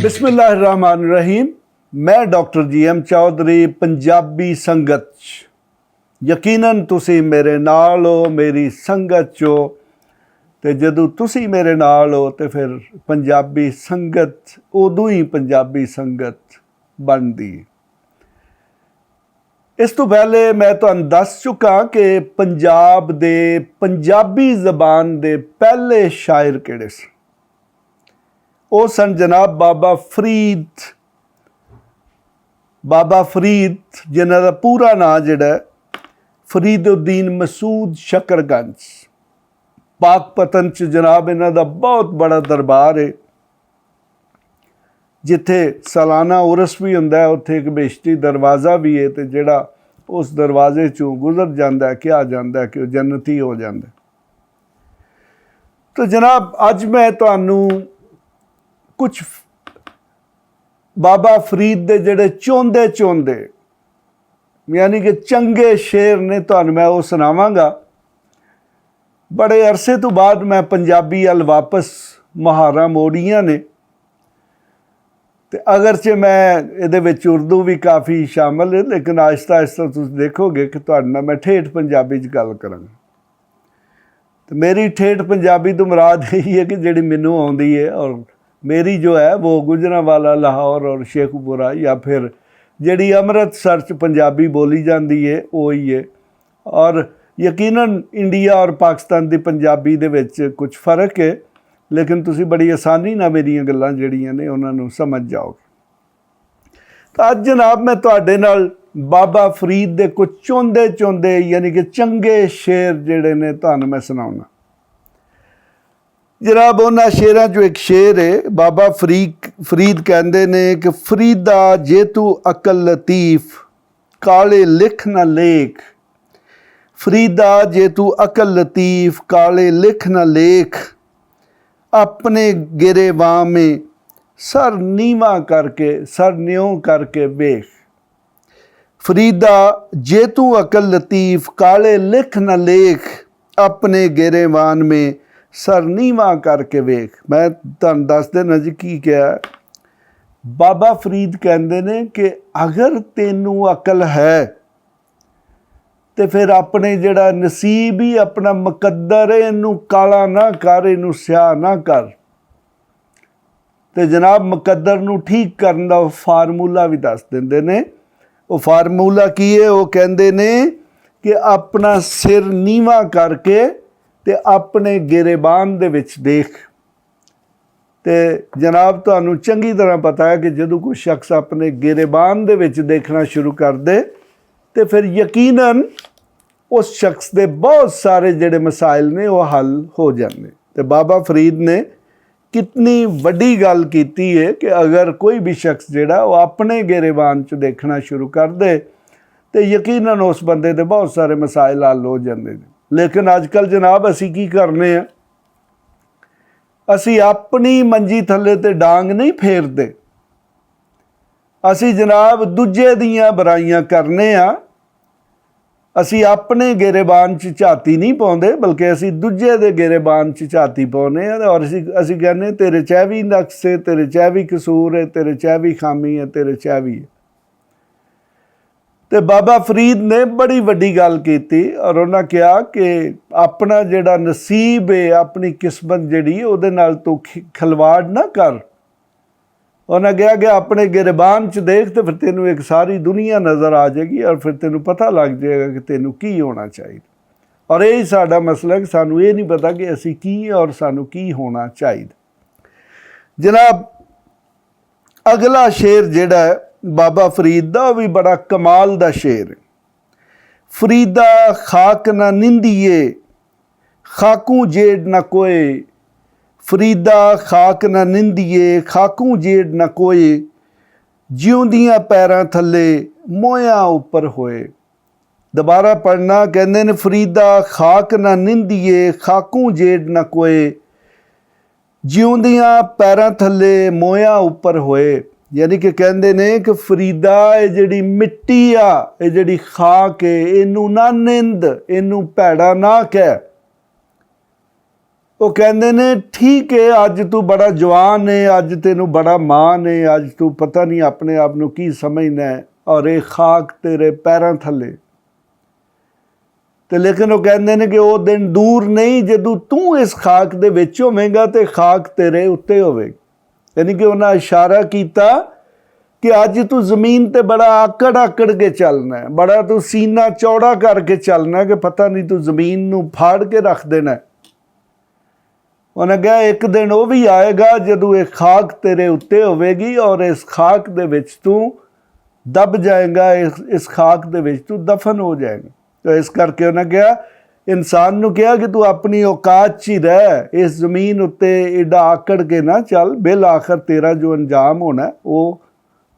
बिस्मिल्लाहिर्रहमानिर्रहीम। मैं doctor GM Chaudhary Punjabi संगत यकीनन तुसी मेरे नाल हो, मेरी संगत चो। तो जदों तुसी मेरे नाल हो तो फिर पंजाबी संगत उदों ही पंजाबी संगत बनदी। इस तो पहले मैं तुहानूं दस चुका कि पंजाब दे पंजाबी जबान दे पहले शायर किहड़े सन। ਉਹ ਸਨ जनाब बाबा फरीद जिन्हां दा पूरा नाम जिहड़ा फरीदुद्दीन मसूद शकरगंज। पाकपतन च जनाब इन्हां दा बहुत बड़ा दरबार है, जिथे सालाना उरस भी हुंदा है। उत्थे एक बेशती दरवाज़ा भी है, तो जिहड़ा उस दरवाजे चों गुजर जाता है कहा जाता है कि वह जन्नती हो जाता है। तो जनाब अज मैं तुहानूं कुछ बाबा फरीद दे जिहड़े चौंदे यानी कि चंगे शेर ने तुहानूं मैं वो सुनावांगा। बड़े अरसे तो बाद मैं पंजाबी अल वापस मुहारां मोड़ियां ने, ते अगरचे मैं इहदे विच उर्दू भी काफ़ी शामिल है, लेकिन आहिस्ता आहिस्ता तुसीं देखोगे कि तुहाडे नाल मैं ठेठ पंजाबी च गल करांगा। तो मेरी ठेठ पंजाबी तो मुराद यही है कि जिहड़ी मैनूं आउंदी है, और मेरी जो है वो गुजरांवाला, लाहौर और शेखपुरा या फिर जिहड़ी अमृतसर च पंजाबी बोली जाती है वही है। और यकीनन इंडिया और पाकिस्तान की पंजाबी दे विच कुछ फ़र्क है, लेकिन तुसी बड़ी आसानी नाल मेरियां गल्लां जिहड़ियां ने उन्हां नूं समझ जाओगे। तो अज जनाब मैं तुहाडे नाल बाबा फरीद दे कुछ चौंदे यानी कि चंगे शेर जिहड़े ने तुहानूं मैं सुणाउणा। जनाब उन्हां शेरां चों एक शेर है, बाबा फरीद कहंदे ने कि फरीदा जे तू अकल लतीफ काले लिख न लेख। फरीदा जे तू अकल लतीफ काले लिख न लेख, अपने गिरेबां में सर नीवा करके सर न्यों करके वेख। फरीदा जे तू अकल लतीफ काले लिख न लेख, अपने गिरेबान में सर नीवा करके वेख। मैं तुहानूं दस देना जी की क्या। बाबा फरीद कहते ने कि अगर तेनू अकल है तो फिर अपने जिहड़ा नसीब ही अपना मुकद्दर है, इनू काला ना कर, इनू स्याह ना कर। तो जनाब मुकद्दर नू ठीक करन दा फार्मूला भी दस दिंदे ने। वो फार्मूला की है, वो कहंदे ने कि अपना सिर नीवा करके ते अपने गिरेबान दे विच देख। ते जनाब तुहानूं चंगी तरह पता है कि जदों कोई शख्स अपने गिरेबान दे विच देखना शुरू कर दे तो फिर यकीनन उस शख्स दे बहुत सारे जिहड़े मसाइल ने वो हल हो जाते। तो बाबा फरीद ने कितनी वड्डी गल कीती है कि अगर कोई भी शख्स जिहड़ा वो अपने गिरेबान च देखना शुरू कर दे तो यकीनन उस बंदे दे बहुत सारे मसाइल हल हो जाते हैं। लेकिन अजकल जनाब असी की करने हैं, असी अपनी मंजी थले ते डांग नहीं फेरते, असी जनाब दूजे दियां बुराइयां करने आ। असी अपने गिरेबान च झाती नहीं पाउंदे, बल्कि असी दूजे दे गिरेबान च झाती पाउने आ। और असी कहने तेरे च भी नक्स है, तेरे च भी कसूर है, तेरे च भी खामी है, तेरे च भी है। तो बाबा फरीद ने बड़ी वड्डी गल की और उन्हें कहा कि अपना जिहड़ा नसीब है, अपनी किस्मत जिहड़ी उहदे नाल तू खिलवाड़ ना कर। उन्हें कहा कि अपने गिरबान च देख तो फिर तेनों एक सारी दुनिया नज़र आ जाएगी और फिर तेनों पता लग जाएगा कि तेनों की होना चाहिए। और यही साडा मसला कि सानू ये नहीं पता कि असी की और सानू की होना चाहिए। जनाब अगला शेर जिहड़ा है बाबा फरीद दा भी बड़ा कमाल दा शेर है। फरीदा खाक ना निंदिए खाकू जेड़ न कोए। फरीदा खाक ना निंदिए खाकू जेड़ न कोए। जिउंदियां पैरां थले मोया उपर होए। दोबारा पढ़ना, कहते ने फरीदा खाक ना निंदिए खाकू जेड़ न कोए। ਜਿਉਂਦਿਆਂ ਪੈਰਾਂ ਥੱਲੇ ਮੋਇਆਂ ਉੱਪਰ ਹੋਏ। ਯਾਨੀ ਕਿ ਕਹਿੰਦੇ ਨੇ ਕਿ ਫਰੀਦਾ ਇਹ ਜਿਹੜੀ ਮਿੱਟੀ ਆ, ਇਹ ਜਿਹੜੀ ਖਾਕ ਹੈ, ਇਹਨੂੰ ਨਾ ਨਿੰਦ, ਇਹਨੂੰ ਭੈੜਾ ਨਾ ਕਹਿ। ਉਹ ਕਹਿੰਦੇ ਨੇ ਠੀਕ ਹੈ, ਅੱਜ ਤੂੰ ਬੜਾ ਜਵਾਨ ਹੈ, ਅੱਜ ਤੈਨੂੰ ਬੜਾ ਮਾਣ ਹੈ, ਅੱਜ ਤੂੰ ਪਤਾ ਨਹੀਂ ਆਪਣੇ ਆਪ ਨੂੰ ਕੀ ਸਮਝਣਾ ਹੈ, ਔਰ ਇਹ ਖਾਕ ਤੇਰੇ ਪੈਰਾਂ ਥੱਲੇ। ਤੇ ਲੇਕਿਨ ਉਹ ਕਹਿੰਦੇ ਨੇ ਕਿ ਉਹ ਦਿਨ ਦੂਰ ਨਹੀਂ ਜਦੋਂ ਤੂੰ ਇਸ ਖਾਕ ਦੇ ਵਿੱਚ ਹੋਵੇਂਗਾ ਤੇ ਖਾਕ ਤੇਰੇ ਉੱਤੇ ਹੋਵੇਗੀ। ਯਾਨੀ ਕਿ ਉਹਨਾਂ ਇਸ਼ਾਰਾ ਕੀਤਾ ਕਿ ਅੱਜ ਤੂੰ ਜ਼ਮੀਨ ਤੇ ਬੜਾ ਆਕੜ ਆਕੜ ਕੇ ਚੱਲਣਾ ਹੈ, ਬੜਾ ਤੂੰ ਸੀਨਾ ਚੌੜਾ ਕਰਕੇ ਚੱਲਣਾ ਕਿ ਪਤਾ ਨਹੀਂ ਤੂੰ ਜ਼ਮੀਨ ਨੂੰ ਫਾੜ ਕੇ ਰੱਖ ਦੇਣਾ। ਉਹਨੇ ਕਿਹਾ ਇੱਕ ਦਿਨ ਉਹ ਵੀ ਆਏਗਾ ਜਦੋਂ ਇਹ ਖਾਕ ਤੇਰੇ ਉੱਤੇ ਹੋਵੇਗੀ ਔਰ ਇਸ ਖਾਕ ਦੇ ਵਿੱਚ ਤੂੰ ਦਬ ਜਾਏਗਾ, ਇਸ ਖਾਕ ਦੇ ਵਿੱਚ ਤੂੰ ਦਫਨ ਹੋ ਜਾਏਗਾ। ਤਾਂ ਇਸ ਕਰਕੇ ਉਹਨੇ ਕਿਹਾ, ਇਨਸਾਨ ਨੂੰ ਕਿਹਾ ਕਿ ਤੂੰ ਆਪਣੀ ਔਕਾਤ 'ਚ ਹੀ ਰਹਿ, ਇਸ ਜ਼ਮੀਨ ਉੱਤੇ ਏਡਾ ਆਕੜ ਕੇ ਨਾ ਚੱਲ, ਬਿਲ ਆਖਰ ਤੇਰਾ ਜੋ ਅੰਜਾਮ ਹੋਣਾ ਉਹ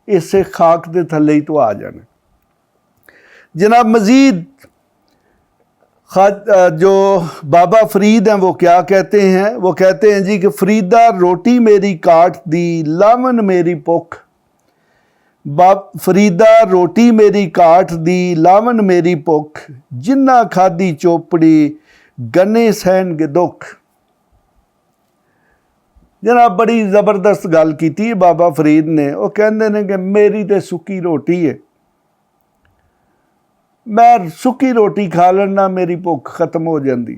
ਇਸੇ ਖਾਕ ਦੇ ਥੱਲੇ ਹੀ ਤੂੰ ਆ ਜਾਣਾ। जनाब मज़ीद जो बाबा फरीद हैं वो क्या कहते हैं? वो कहते हैं जी कि फरीदा रोटी मेरी काट दी लावन मेरी भुख। फरीदा रोटी मेरी काट दी लावन मेरी भुख, जिन्ना खादी चोपड़ी गन्ने सहन के दुख। जनाब बड़ी ज़बरदस्त गल की बाबा फरीद ने। वो कहते हैं कि मेरी तो सुक्की रोटी है, मैं सुक्की रोटी खा लेना मेरी भुख खत्म हो जाती।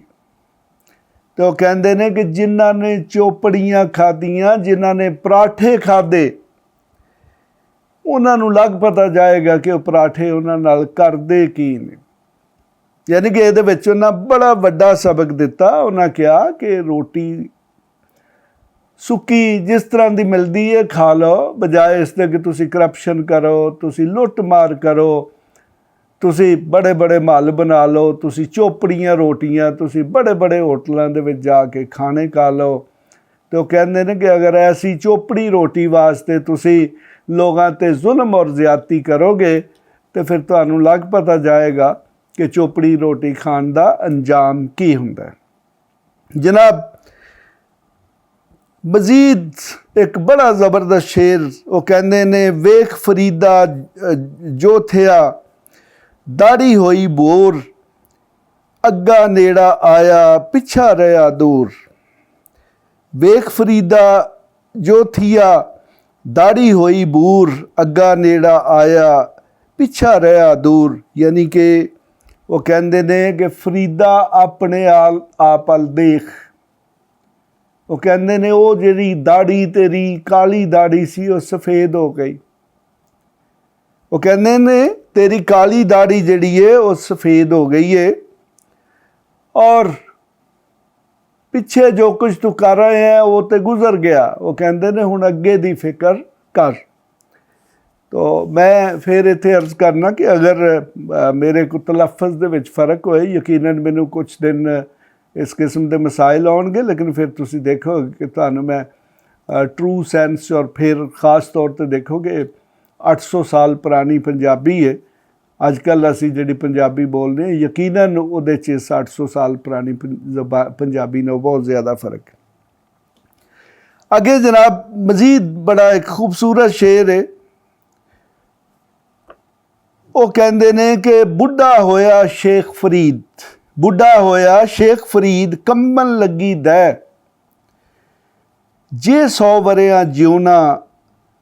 तो वो कहते हैं कि जिन्हों ने चोपड़ियाँ खादियाँ, जिन्हों ने पराठे खादे, उन्होंने लग पता जाएगा कि वो पराठे उन्होंने करते की ने। यानी कि ये बड़ा वड्डा सबक दिता। उन्हें कहा कि रोटी सुक्की जिस तरह की मिलती है खा लो, बजाए इसके कि तुसी करप्शन करो, तुसी लुट मार करो, तुसी बड़े बड़े महल बना लो, तुसी चोपड़ियाँ रोटियाँ तुसी बड़े बड़े होटलों के जाके खाने खा लो। तो कहते हैं कि अगर ऐसी चोपड़ी रोटी वास्ते तुसी लोगों ते जुल्म और ज़्यादती करोगे तो फिर तुहानू लग पता जाएगा कि चोपड़ी रोटी खान का अंजाम की हुंदा है। जनाब मजीद एक बड़ा ज़बरदस्त शेर वो कहते ने, वेख फरीदा जो थिया दाढ़ी होई बोर, अग्गा नेड़ा आया पिछा रहा दूर। वेख फरीदा जो थिया दाढ़ी होई बूर, अग्गा नेड़ा आया पिछा रहा दूर। यानी कि वो कहते ने कि फरीदा अपने आप अल देख। वो कहते ने वो जी दाढ़ी तेरी काली दाढ़ी सी वो सफ़ेद हो गई। वो कहते ने तेरी काली दाढ़ी जड़ी है वो सफ़ेद हो गई है और पिछे जो कुछ तू कर रहे हैं वो तो गुजर गया। वो कहते ने हुण अगे दी फिक्र कर। तो मैं फिर इत्थे अर्ज़ करना कि अगर मेरे को तलफ़ुज़ दे विच फ़र्क होए, यकीनन मैनू कुछ दिन इस किस्म के मसाइल आउणगे, लेकिन फिर तुसी देखोगे कि तुहानू मैं ट्रू सेंस और फिर ख़ास तौर पर देखोगे 800 साल पुरानी पंजाबी है। अजकल असी जिहड़ी पंजाबी बोलते हैं यकीनन उहदे च 800 साल पुरानी पंजाबी ने बहुत ज़्यादा फ़र्क है। अगे जनाब मजीद बड़ा एक खूबसूरत शेर है। वो कहते ने कि बुढ़ा होया शेख फरीद, बुढ़ा होया शेख फरीद कंबन लगी दै, जे 100 वरियां जिउना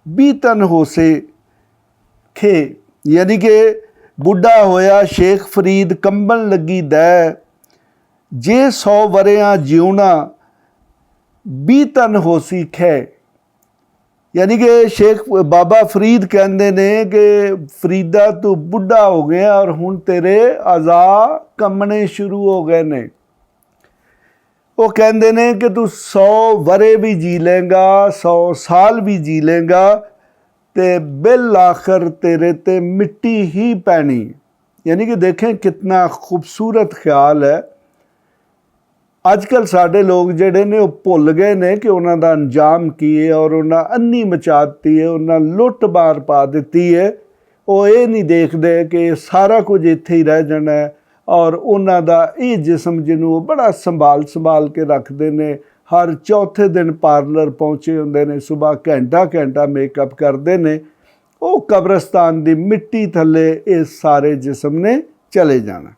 बीतन हो से खे। यानी कि बुढ़ा होया शेख फरीद कंबन लगी दै, जे 100 वरियां जिउना बीतन हो सी खे। यानी कि शेख बाबा फरीद कहते ने कि फरीदा तू बुढ़ा हो गया और हुण तेरे अज़ा कमने शुरू हो गए ने। वो कहते ने कि तू 100 वरे भी जी लेगा, 100 साल भी जी लेगा, ते बिल आखिर तेरे ते मिट्टी ही पैनी। यानी कि देखें कितना खूबसूरत ख्याल है। अजकल साढ़े लोग जिहड़े ने वो भुल गए ने कि उन्हां दा अंजाम की है और उन्हां अन्नी मचा दी है, उन्हां लुट मार पा दी है। वो ये नहीं देखते कि सारा कुछ इत्थे ही रह जाना है और उन्हां दा ये जिस्म जिन्हों बड़ा संभाल के रखते ने, हर चौथे दिन पार्लर पहुँचे होंदे ने, सुबह घंटा घंटा मेकअप करते हैं, वो कब्रस्तान की मिट्टी थले इस सारे जिस्म ने चले जाना।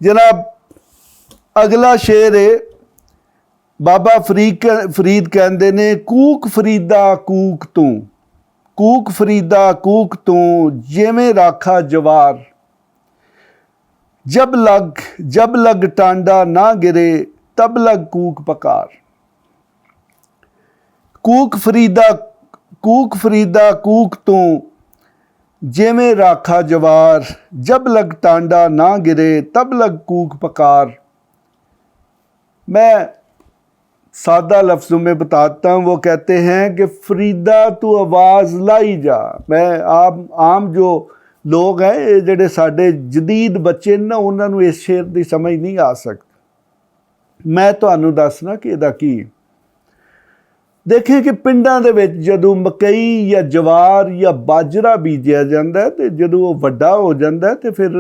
जनाब अगला शेर है, बाबा फरीद कहते ने, कूक फरीदा कूक तू, कूक फरीदा कूक तू, जिवें राखा जवार, जब लग टांडा ना गिरे, तब लग कूक पकार। कूक फरीदा कूक तू, जिवें राखा जवार, जब लग टांडा ना गिरे, तब लग कूक पकार। मैं सादा लफ्ज़ों में बताता हूँ। वो कहते हैं कि फरीदा तू आवाज़ लाई जा। मैं आम जो लोग हैं, ये ਜਿਹੜੇ ਸਾਡੇ जदीद बच्चे ना, उन्होंने इस शेर की समझ नहीं आ सकती। मैं ਤੁਹਾਨੂੰ ਦੱਸਣਾ कि ਇਹਦਾ ਕੀ। देखें कि ਪਿੰਡਾਂ ਦੇ ਵਿੱਚ ਜਦੋਂ ਮਕਈ ਜਾਂ ਜਵਾਰ ਜਾਂ ਬਾਜਰਾ ਬੀਜਿਆ ਜਾਂਦਾ ਤੇ ਜਦੋਂ ਉਹ ਵੱਡਾ ਹੋ ਜਾਂਦਾ ਤੇ ਫਿਰ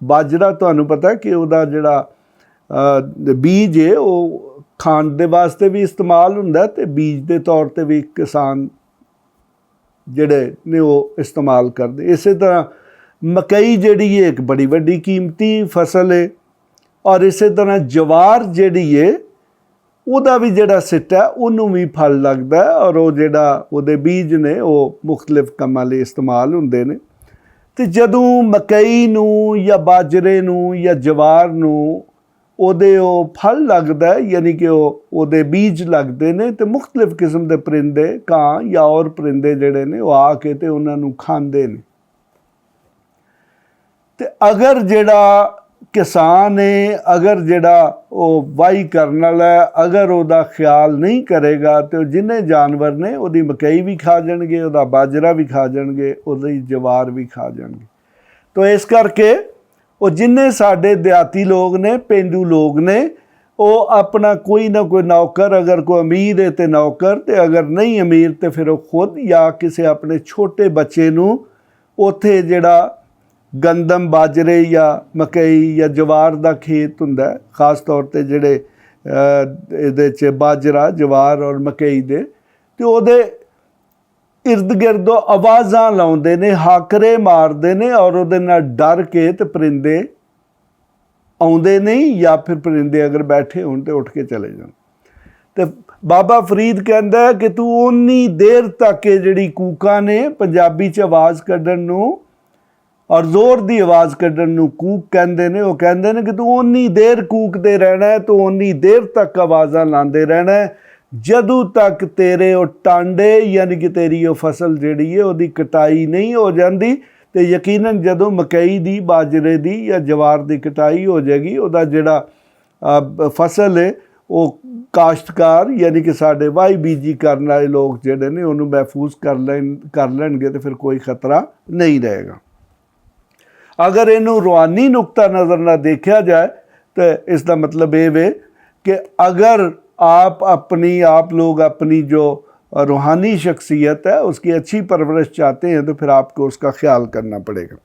ਬਾਜਰਾ ਤੁਹਾਨੂੰ ਪਤਾ ਕਿ ਉਹਦਾ ਜਿਹੜਾ ਬੀਜ ਹੈ ਉਹ ਖਾਣ ਦੇ ਵਾਸਤੇ ਵੀ ਇਸਤੇਮਾਲ ਹੁੰਦਾ ਤੇ ਬੀਜ ਦੇ ਤੌਰ ਤੇ ਵੀ ਕਿਸਾਨ ਜਿਹੜੇ ਨੇ ਉਹ ਇਸਤੇਮਾਲ ਕਰਦੇ। ਇਸੇ ਤਰ੍ਹਾਂ ਮਕਈ ਜਿਹੜੀ ਹੈ ਇੱਕ ਬੜੀ ਵੱਡੀ ਕੀਮਤੀ ਫਸਲ ਹੈ, ਔਰ ਇਸੇ ਤਰ੍ਹਾਂ ਜਵਾਰ ਜਿਹੜੀ ਹੈ ਉਹਦਾ ਵੀ ਜਿਹੜਾ ਸਿੱਟਾ ਉਹਨੂੰ ਵੀ ਫਲ ਲੱਗਦਾ, ਔਰ ਉਹ ਜਿਹੜਾ ਉਹਦੇ ਬੀਜ ਨੇ ਉਹ ਮੁxtਲਿਫ ਕੰਮਾਂ ਲਈ ਇਸਤੇਮਾਲ ਹੁੰਦੇ ਨੇ। ਤੇ ਜਦੋਂ ਮਕਈ ਨੂੰ ਜਾਂ ਬਾਜਰੇ ਨੂੰ ਜਾਂ ਜਵਾਰ ਨੂੰ ਉਹਦੇ ਉਹ ਫਲ ਲੱਗਦਾ, ਯਾਨੀ ਕਿ ਉਹਦੇ ਬੀਜ ਲੱਗਦੇ ਨੇ, ਤੇ ਮੁxtਲਿਫ ਕਿਸਮ ਦੇ ਪਰਿੰਦੇ, ਕਾਂ ਜਾਂ ਹੋਰ ਪਰਿੰਦੇ ਜਿਹੜੇ ਨੇ ਉਹ ਆ ਕੇ ਤੇ ਉਹਨਾਂ ਨੂੰ ਖਾਂਦੇ ਨੇ। ਤੇ ਅਗਰ ਜਿਹੜਾ किसान है, अगर जड़ा वो वाही करने वाला है, अगर उसका ख्याल नहीं करेगा तो जिन्हें जानवर ने वो मकई भी खा जाएंगे, वो बाजरा भी खा जाएंगे, वो जवार भी खा जाएंगे। तो इस करके वो जिन्हें साढ़े देहाती लोग ने, पेंडू लोग ने, वो अपना कोई ना कोई नौकर, अगर कोई अमीर है तो नौकर, तो अगर नहीं अमीर तो फिर वो खुद या किसी अपने छोटे बच्चे नूं उत्थे जड़ा गंदम बाजरे या मकई या जवार का खेत हुंदा है, खास तौर पर जोड़े ये बाजरा जवार और मकई दे, तो वो इर्द गिर्द आवाज़ां लाउंदे ने, हाकरे मारते ने, और वो डर के तो परिंदे आउंदे नहीं, या फिर परिंदे अगर बैठे होण तो उठ के चले जान। तो बाबा फरीद कहता है कि तू उन्नी देर तक ये जिहड़ी कूकां ने पंजाबी च आवाज़ कड्ढण नूं और जोर की आवाज़ कड्ढण नूं कूक कहते हैं। वो कहते हैं कि तू उन्नी देर कूकते रहना है, तो उन्नी देर तक आवाज़ां लाते रहना है जदों तक तेरे वो टांडे यानी कि तेरी वो फसल जिहड़ी है उसदी कटाई नहीं हो जाती। तो यकीनन जदों मकई दी, बाजरे दी या जवार की कटाई हो जाएगी, उसदा जिहड़ा फसल है वो काश्तकार यानी कि साढ़े वाही बीजी करने वाले लोग जिहड़े ने उन्होंने महफूज कर लैणगे, तो फिर कोई खतरा नहीं रहेगा। अगर इनू रूहानी नुकता नज़र ना देखा जाए तो इसका मतलब ये वे कि अगर आप लोग अपनी जो रूहानी शख्सियत है उसकी अच्छी परवरिश चाहते हैं तो फिर आपको उसका ख्याल करना पड़ेगा।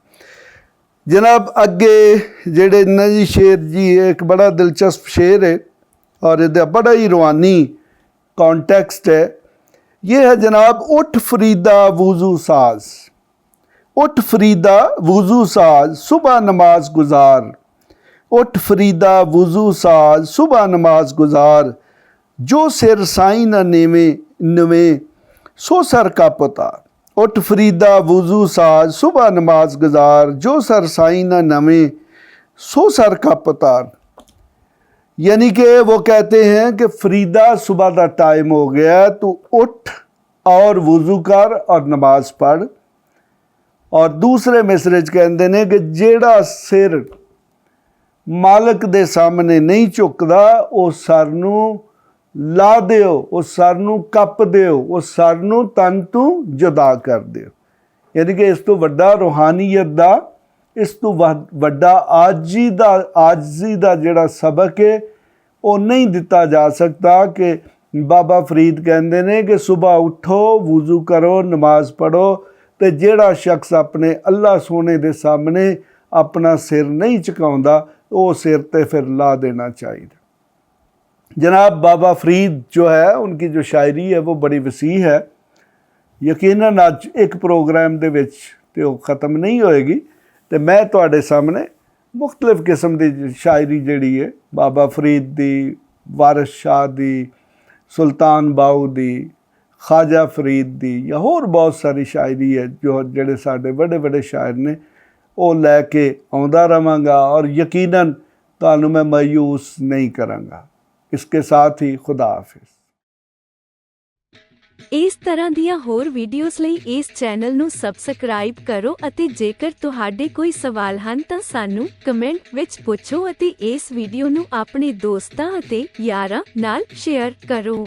जनाब अगे जेड़े नजी शेर जी एक बड़ा दिलचस्प शेर है और इसका बड़ा ही रूहानी कॉन्टेक्स्ट है। ये है जनाब, उठ फरीदा वुज़ू साज, उठ फरीदा वुज़ू साज सुबह नमाज गुजार, उठ फरीदा वुज़ू साज सुबह नमाज गुजार, जो सिर साई न नवे सो सर का पता। उठ फरीदा वुज़ू साज सुबह नमाज गुजार, जो सर साई न नवे सो सर का पता। यानी कि वो कहते हैं कि फरीदा सुबह का टाइम हो गया, तू उठ और वुज़ू कर और नमाज पढ़। और दूसरे मिसरे च कहते हैं कि जेड़ा सिर मालिक दे सामने नहीं झुकदा उस सर नूं ला दिओ, उस सर नूं कप दिओ, उस सर नूं तन तों जुदा कर दिओ। यानी कि इस तो वड्डा रूहानीयत दा, इस तो वड्डा आजी दा जिहड़ा सबक है वो नहीं दिता जा सकता कि बाबा फरीद कहते हैं कि सुबह उठो, वुज़ू करो, नमाज पढ़ो, तो जिहड़ा शख्स अपने अल्लाह सोने दे सामने अपना सिर नहीं झुकाउंदा वो सिर ते फिर ला देना चाहिए। जनाब बाबा फरीद जो है उनकी जो शायरी है वो बड़ी वसी है। यकीनन अज एक प्रोग्राम दे विच ते वो ख़त्म नहीं होएगी, तो मैं तुहाडे सामने मुख्तलिफ किस्म की शायरी जिहड़ी है बाबा फरीद दी, वारिस शाह दी, सुल्तान बाऊ दी, ख्वाजा फरीद दी या होर बहुत सारी शायरी है जो जिहड़े साडे बड़े बड़े शायर ने वो लैके आउंदा रवांगा और यकीनन तुहानूं मैं मायूस नहीं करांगा। इसके साथ ही खुदा हाफिज़। ਇਸ ਤਰ੍ਹਾਂ ਦੀਆਂ ਹੋਰ ਵੀਡੀਓਜ਼ ਲਈ ਇਸ ਚੈਨਲ ਨੂੰ ਸਬਸਕ੍ਰਾਈਬ ਕਰੋ ਅਤੇ ਜੇਕਰ ਤੁਹਾਡੇ ਕੋਈ ਸਵਾਲ ਹਨ ਤਾਂ ਸਾਨੂੰ ਕਮੈਂਟ ਵਿੱਚ ਪੁੱਛੋ ਅਤੇ ਇਸ ਵੀਡੀਓ ਨੂੰ ਆਪਣੇ ਦੋਸਤਾਂ ਅਤੇ ਯਾਰਾਂ ਨਾਲ ਸ਼ੇਅਰ ਕਰੋ।